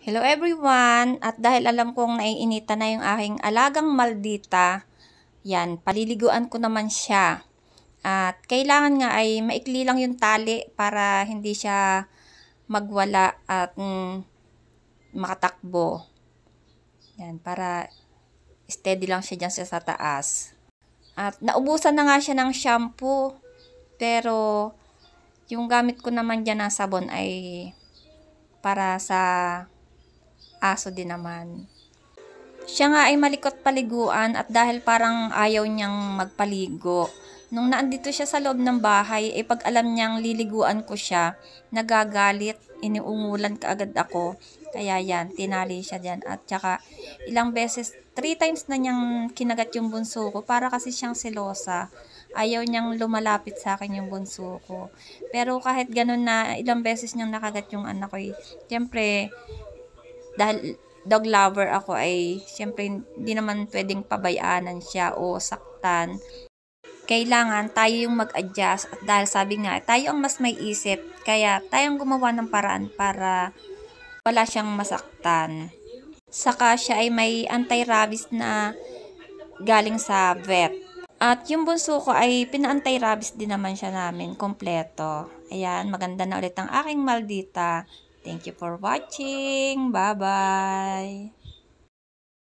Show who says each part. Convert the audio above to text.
Speaker 1: Hello everyone! At dahil alam kong naiinitan na yung aking alagang maldita, yan, paliliguan ko naman siya. At kailangan nga ay maikli lang yung tali para hindi siya magwala at makatakbo. Yan, para steady lang siya dyan sa taas. At naubusan na nga siya ng shampoo, pero yung gamit ko naman dyan ng sabon ay para sa aso din naman. Siya nga ay malikot paliguan at dahil parang ayaw niyang magpaligo. Nung naandito siya sa loob ng bahay, pag alam niyang liliguan ko siya, nagagalit, iniungulan kaagad ako. Kaya yan, tinali siya dyan. At saka ilang beses, 3 times na niyang kinagat yung bunso ko para kasi siyang selosa. Ayaw niyang lumalapit sa akin yung bunso ko. Pero kahit ganun na ilang beses niyang nakagat yung anak ko, siyempre, dahil dog lover ako ay siyempre hindi naman pwedeng pabayaanan siya o saktan. Kailangan tayo yung mag-adjust at dahil sabi nga tayo ang mas may isip kaya tayong gumawa ng paraan para wala siyang masaktan. Saka siya ay may anti-rabies na galing sa vet. At yung bunso ko ay pina-anti-rabies din naman siya namin, kompleto. Ayan, maganda na ulit ang aking maldita. Thank you for watching. Bye-bye.